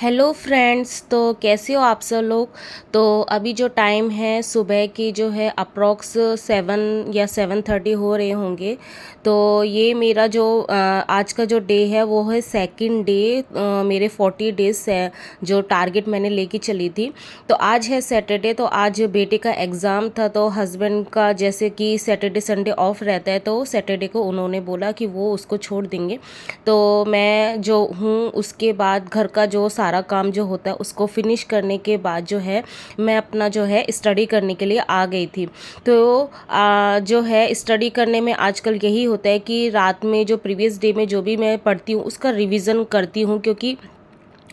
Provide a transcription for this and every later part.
Hello friends, तो कैसे हो आप सब लोग। तो अभी जो टाइम है सुबह की जो है अप्रॉक्स 7 या 7:30 हो रहे होंगे। तो ये मेरा जो आज का जो डे है वो है सेकंड डे, मेरे 40 डेज है जो टारगेट मैंने लेके चली थी। तो आज है सैटरडे, तो आज बेटे का एग्ज़ाम था। तो हस्बैंड का जैसे कि सैटरडे संडे ऑफ रहता है, तो सैटरडे को उन्होंने बोला कि वो उसको छोड़ देंगे। तो मैं जो हूँ उसके बाद घर का जो सारा काम जो होता है उसको फिनिश करने के बाद जो है मैं अपना जो है स्टडी करने के लिए आ गई थी। तो जो है स्टडी करने में आजकल यही होता है कि रात में जो प्रीवियस डे में जो भी मैं पढ़ती हूँ उसका रिवीजन करती हूँ, क्योंकि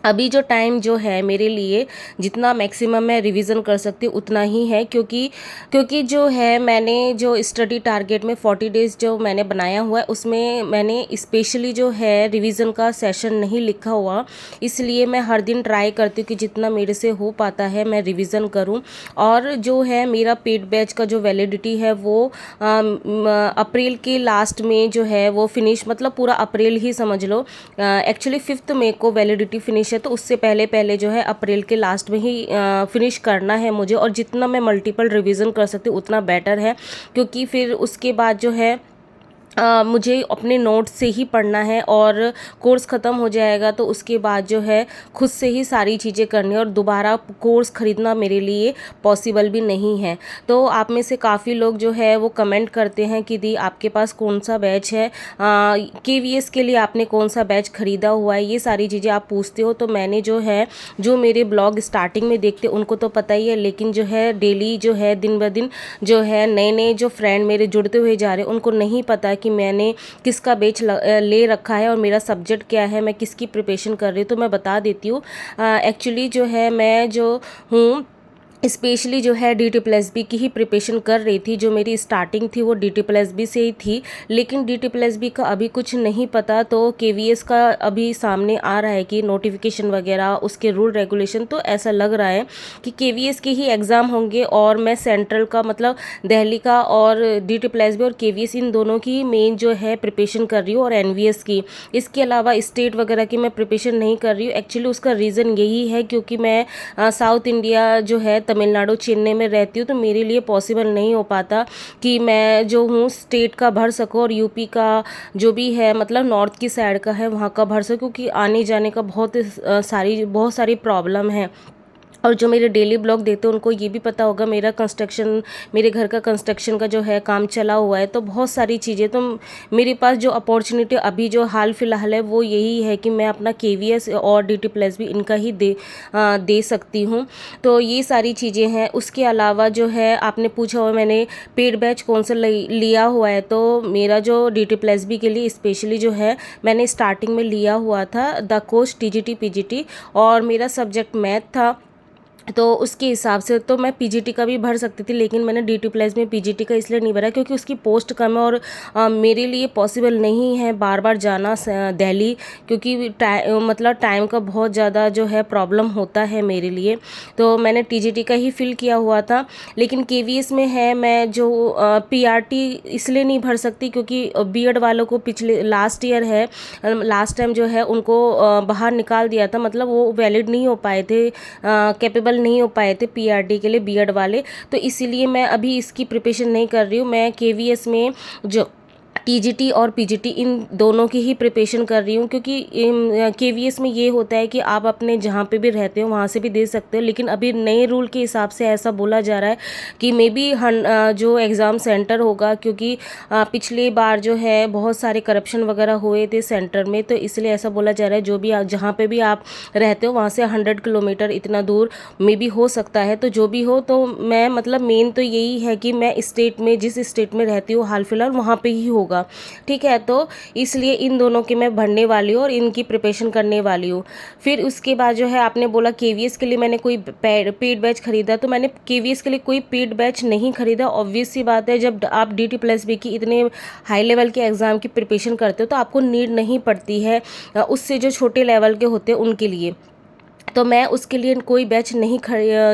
अभी जो टाइम जो है मेरे लिए जितना मैक्सिमम मैं रिवीजन कर सकती हूँ उतना ही है, क्योंकि क्योंकि जो है मैंने जो स्टडी टारगेट में 40 डेज़ जो मैंने बनाया हुआ है उसमें मैंने स्पेशली जो है रिवीजन का सेशन नहीं लिखा हुआ। इसलिए मैं हर दिन ट्राई करती हूँ कि जितना मेरे से हो पाता है मैं रिवीजन करूँ। और जो है मेरा पेड बैच का जो वैलिडिटी है वो अप्रैल के लास्ट में जो है वो फिनिश, मतलब पूरा अप्रैल ही समझ लो। एक्चुअली 5 मई को वैलिडिटी फिनिश है, तो उससे पहले पहले जो है अप्रैल के लास्ट में ही फिनिश करना है मुझे। और जितना मैं मल्टीपल रिवीजन कर सकती हूँ उतना बेटर है, क्योंकि फिर उसके बाद जो है मुझे अपने नोट्स से ही पढ़ना है और कोर्स ख़त्म हो जाएगा। तो उसके बाद जो है खुद से ही सारी चीज़ें करनी है और दोबारा कोर्स ख़रीदना मेरे लिए पॉसिबल भी नहीं है। तो आप में से काफ़ी लोग जो है वो कमेंट करते हैं कि दी आपके पास कौन सा बैच है, केवीएस के लिए आपने कौन सा बैच ख़रीदा हुआ है, ये सारी चीज़ें आप पूछते हो। तो मैंने जो है जो मेरे ब्लॉग स्टार्टिंग में देखते उनको तो पता ही है, लेकिन जो है डेली जो है दिन ब दिन जो है नए नए जो फ्रेंड मेरे जुड़ते हुए जा रहे हैं उनको नहीं पता कि मैंने किसका बैच ले रखा है और मेरा सब्जेक्ट क्या है, मैं किसकी प्रिपरेशन कर रही हूँ। तो मैं बता देती हूँ। एक्चुअली जो है मैं जो हूँ स्पेशली जो है DT+B की ही प्रिपरेशन कर रही थी। जो मेरी स्टार्टिंग थी वो DT+B से ही थी, लेकिन DT+B का अभी कुछ नहीं पता। तो KVS का अभी सामने आ रहा है कि नोटिफिकेशन वगैरह उसके रूल रेगुलेशन, तो ऐसा लग रहा है कि KVS के ही एग्ज़ाम होंगे और मैं सेंट्रल का मतलब दिल्ली का और DT+B और KVS इन दोनों की मेन जो है प्रिपरेशन कर रही हूँ, और NVS की। इसके अलावा स्टेट वगैरह की मैं प्रिपरेशन नहीं कर रही हूँ। एक्चुअली उसका रीज़न यही है क्योंकि मैं साउथ इंडिया जो है तमिलनाडु चेन्नई में रहती हूँ, तो मेरे लिए पॉसिबल नहीं हो पाता कि मैं जो हूँ स्टेट का भर सकूँ और यूपी का जो भी है मतलब नॉर्थ की साइड का है वहाँ का भर सकूँ, क्योंकि आने जाने का बहुत सारी प्रॉब्लम है। और जो मेरे डेली ब्लॉग देते हैं उनको ये भी पता होगा मेरे घर का कंस्ट्रक्शन का जो है काम चला हुआ है। तो बहुत सारी चीज़ें, तो मेरे पास जो अपॉर्चुनिटी अभी जो हाल फिलहाल है वो यही है कि मैं अपना KVS और DT+B इनका ही दे सकती हूँ। तो ये सारी चीज़ें हैं। उसके अलावा जो है आपने पूछा हुआ मैंने पेड बैच कौन सा लिया हुआ है, तो मेरा जो DT+B के लिए स्पेशली जो है मैंने स्टार्टिंग में लिया हुआ था द कोर्स TGT PGT, और मेरा सब्जेक्ट मैथ था। तो उसके हिसाब से तो मैं PGT का भी भर सकती थी, लेकिन मैंने DT+ में PGT का इसलिए नहीं भरा क्योंकि उसकी पोस्ट कम है और मेरे लिए पॉसिबल नहीं है बार बार जाना दिल्ली, क्योंकि मतलब टाइम का बहुत ज़्यादा जो है प्रॉब्लम होता है मेरे लिए। तो मैंने TGT का ही फिल किया हुआ था। लेकिन KVS में है मैं जो PRT इसलिए नहीं भर सकती क्योंकि B.Ed वालों को पिछले लास्ट ईयर है, लास्ट टाइम जो है उनको बाहर निकाल दिया था, मतलब वो वैलिड नहीं हो पाए थे, कैपेबल नहीं हो पाए थे PRT के लिए B.Ed वाले। तो इसीलिए मैं अभी इसकी प्रिपरेशन नहीं कर रही हूँ। मैं KVS में जो TGT और PGT इन दोनों की ही प्रिपरेशन कर रही हूँ, क्योंकि KVS में ये होता है कि आप अपने जहाँ पे भी रहते हो वहाँ से भी दे सकते हो। लेकिन अभी नए रूल के हिसाब से ऐसा बोला जा रहा है कि मे बी जो एग्ज़ाम सेंटर होगा, क्योंकि पिछली बार जो है बहुत सारे करप्शन वगैरह हुए थे सेंटर में, तो इसलिए ऐसा बोला जा रहा है जो भी जहाँ पे भी आप रहते हो वहाँ से 100 किलोमीटर इतना दूर मे बी हो सकता है। तो जो भी हो, तो मैं मतलब मेन तो यही है कि मैं स्टेट में जिस स्टेट में रहती हूँ हाल फिलहाल वहाँ पे ही होगा। ठीक है, तो इसलिए इन दोनों की मैं भरने वाली हूँ और इनकी प्रिपरेशन करने वाली हूँ। फिर उसके बाद जो है आपने बोला KVS के लिए मैंने कोई पेड बैच खरीदा, तो मैंने KVS के लिए कोई पेड बैच नहीं खरीदा। ऑब्वियस सी बात है, जब आप DT+B की इतने हाई लेवल के एग्ज़ाम की प्रिपरेशन करते हो तो आपको नीड नहीं पड़ती है उससे जो छोटे लेवल के होते हैं उनके लिए। तो मैं उसके लिए कोई बैच नहीं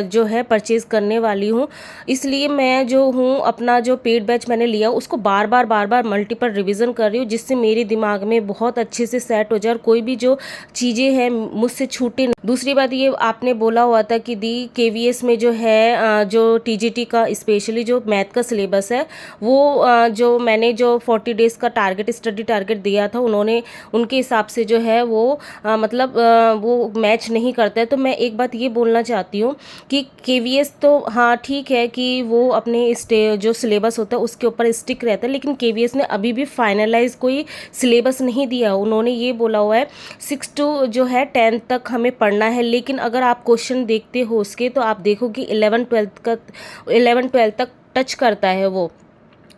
जो है परचेज़ करने वाली हूँ। इसलिए मैं जो हूँ अपना जो पेड बैच मैंने लिया उसको बार बार मल्टीपल रिवीजन कर रही हूँ, जिससे मेरे दिमाग में बहुत अच्छे से सेट हो जाए और कोई भी जो चीज़ें हैं मुझसे छूटे दूसरी बात ये आपने बोला हुआ था कि दी केवीएस में जो है जो टीजीटी का स्पेशली जो मैथ का सिलेबस है वो जो मैंने जो 40 डेज़ का टारगेट स्टडी टारगेट दिया था उन्होंने उनके हिसाब से जो है वो मतलब वो मैच नहीं करता है। तो मैं एक बात ये बोलना चाहती हूँ कि केवीएस तो हाँ ठीक है कि वो अपने जो सिलेबस होता है उसके ऊपर स्टिक रहता है, लेकिन केवीएस ने अभी भी फाइनलाइज कोई सिलेबस नहीं दिया। उन्होंने ये बोला हुआ है 6 टू जो है 10 तक हमें पढ़ना है, लेकिन अगर आप क्वेश्चन देखते हो उसके तो आप देखो कि 11 12 तक टच करता है वो,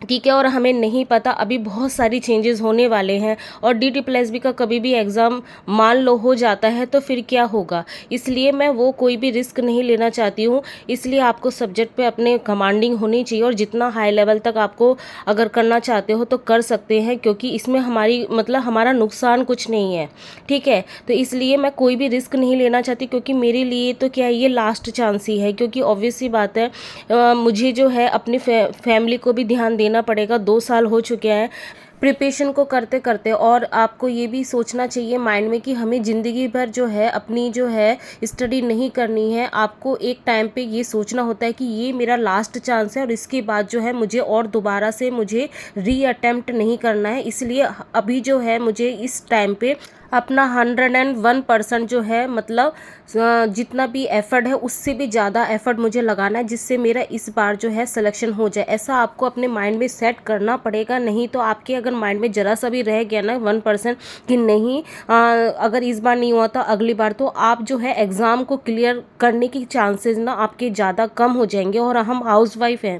ठीक है। और हमें नहीं पता, अभी बहुत सारी चेंजेस होने वाले हैं और DT+B का कभी भी एग्ज़ाम मान लो हो जाता है तो फिर क्या होगा। इसलिए मैं वो कोई भी रिस्क नहीं लेना चाहती हूँ। इसलिए आपको सब्जेक्ट पे अपने कमांडिंग होनी चाहिए और जितना हाई लेवल तक आपको अगर करना चाहते हो तो कर सकते हैं, क्योंकि इसमें हमारी मतलब हमारा नुकसान कुछ नहीं है, ठीक है। तो इसलिए मैं कोई भी रिस्क नहीं लेना चाहती, क्योंकि मेरे लिए तो क्या ये लास्ट चांस ही है, क्योंकि ऑब्वियस सी बात है मुझे जो है अपनी फैमिली को भी ध्यान देना पड़ेगा। 2 साल हो चुके हैं प्रिपरेशन को करते करते, और आपको ये भी सोचना चाहिए माइंड में कि हमें ज़िंदगी भर जो है अपनी जो है स्टडी नहीं करनी है। आपको एक टाइम पे ये सोचना होता है कि ये मेरा लास्ट चांस है और इसके बाद जो है मुझे और दोबारा से मुझे री अटेम्प्ट नहीं करना है। इसलिए अभी जो है मुझे इस टाइम पे अपना 101% जो है मतलब जितना भी एफ़र्ट है उससे भी ज़्यादा एफ़र्ट मुझे लगाना है, जिससे मेरा इस बार जो है सिलेक्शन हो जाए। ऐसा आपको अपने माइंड में सेट करना पड़ेगा, नहीं तो आपके अगर माइंड में ज़रा सा भी रह गया ना 1% कि नहीं अगर इस बार नहीं हुआ तो अगली बार, तो आप जो है एग्ज़ाम को क्लियर करने की चांसेस ना आपके ज़्यादा कम हो जाएंगे। और हम हाउसवाइफ हैं,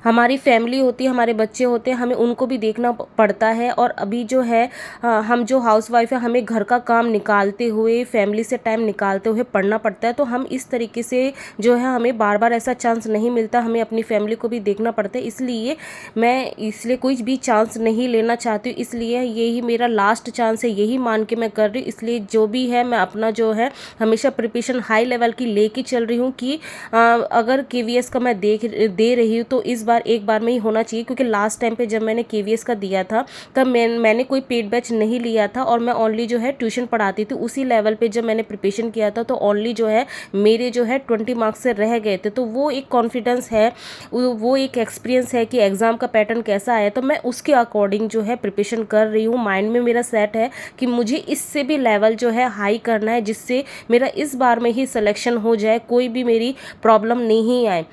हमारी फैमिली होती है, हमारे बच्चे होते हैं, हमें उनको भी देखना पड़ता है। और अभी जो है हम जो हाउसवाइफ है हमें घर का काम निकालते हुए फैमिली से टाइम निकालते हुए पढ़ना पड़ता है। तो हम इस तरीके से जो है हमें बार बार ऐसा चांस नहीं मिलता, हमें अपनी फैमिली को भी देखना पड़ता है। इसलिए मैं इसलिए कोई भी चांस नहीं लेना चाहती हूँ, इसलिए यही मेरा लास्ट चांस है, यही मान के मैं कर रही हूँ। इसलिए जो भी है मैं अपना जो है हमेशा प्रिपरेशन हाई लेवल की लेके चल रही हूँ कि अगर केवीएस का मैं दे रही हूँ तो इस बार एक बार में ही होना चाहिए। क्योंकि लास्ट टाइम पे जब मैंने केवीएस का दिया था तब मैंने कोई पेड बैच नहीं लिया था और मैं ओनली जो है ट्यूशन पढ़ाती थी। उसी लेवल पे जब मैंने प्रिपरेशन किया था तो ओनली जो है मेरे जो है 20 मार्क्स से रह गए थे। तो वो एक कॉन्फिडेंस है, वो एक एक्सपीरियंस है कि एग्ज़ाम का पैटर्न कैसा आया, तो मैं उसके अकॉर्डिंग जो है प्रिपरेशन कर रही हूँ। माइंड में मेरा सेट है कि मुझे इससे भी लेवल जो है हाई करना है, जिससे मेरा इस बार में ही सिलेक्शन हो जाए, कोई भी मेरी प्रॉब्लम नहीं आए।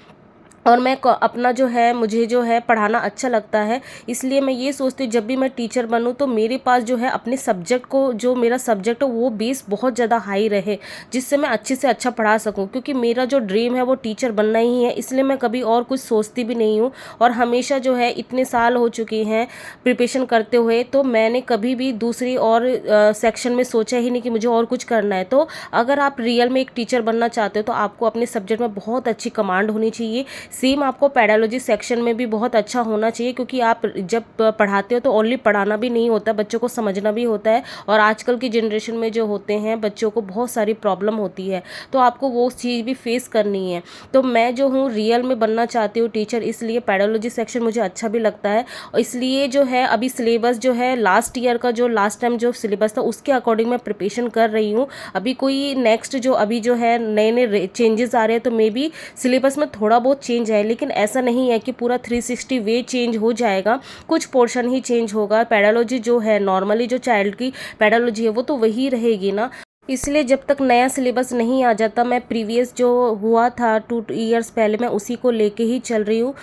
और मैं अपना जो है मुझे जो है पढ़ाना अच्छा लगता है, इसलिए मैं ये सोचती हूँ जब भी मैं टीचर बनूँ तो मेरे पास जो है अपने सब्जेक्ट को, जो मेरा सब्जेक्ट है वो बेस बहुत ज़्यादा हाई रहे, जिससे मैं अच्छे से अच्छा पढ़ा सकूँ। क्योंकि मेरा जो ड्रीम है वो टीचर बनना ही है, इसलिए मैं कभी और कुछ सोचती भी नहीं हूँ। और हमेशा जो है इतने साल हो चुके हैं प्रिपरेशन करते हुए, तो मैंने कभी भी दूसरी और सेक्शन में सोचा ही नहीं कि मुझे और कुछ करना है। तो अगर आप रियल में एक टीचर बनना चाहते हो तो आपको अपने सब्जेक्ट में बहुत अच्छी कमांड होनी चाहिए। सेम आपको पेडालॉजी सेक्शन में भी बहुत अच्छा होना चाहिए, क्योंकि आप जब पढ़ाते हो तो ओनली पढ़ाना भी नहीं होता, बच्चों को समझना भी होता है। और आजकल की जनरेशन में जो होते हैं बच्चों को बहुत सारी प्रॉब्लम होती है, तो आपको वो चीज़ भी फेस करनी है। तो मैं जो हूँ रियल में बनना चाहती हूँ टीचर, इसलिए पेडालॉजी सेक्शन मुझे अच्छा भी लगता है। और इसलिए जो है अभी सिलेबस जो है लास्ट ईयर का जो लास्ट टाइम जो सिलेबस था उसके अकॉर्डिंग मैं प्रिपरेशन कर रही हूँ। अभी कोई नेक्स्ट जो अभी जो है नए नए चेंजेस आ रहे हैं तो मे बी सिलेबस में थोड़ा बहुत चेंज है, लेकिन ऐसा नहीं है कि पूरा 360 वे चेंज हो जाएगा, कुछ पोर्शन ही चेंज होगा। पेडालॉजी जो है नॉर्मली जो चाइल्ड की पेडालॉजी है वो तो वही रहेगी ना। इसलिए जब तक नया सिलेबस नहीं आ जाता मैं प्रीवियस जो हुआ था 2 ईयर्स पहले मैं उसी को लेके ही चल रही हूँ।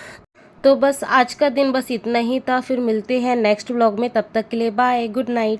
तो बस आज का दिन बस इतना ही था, फिर मिलते हैं नेक्स्ट व्लॉग में, तब तक के लिए बाय, गुड नाइट।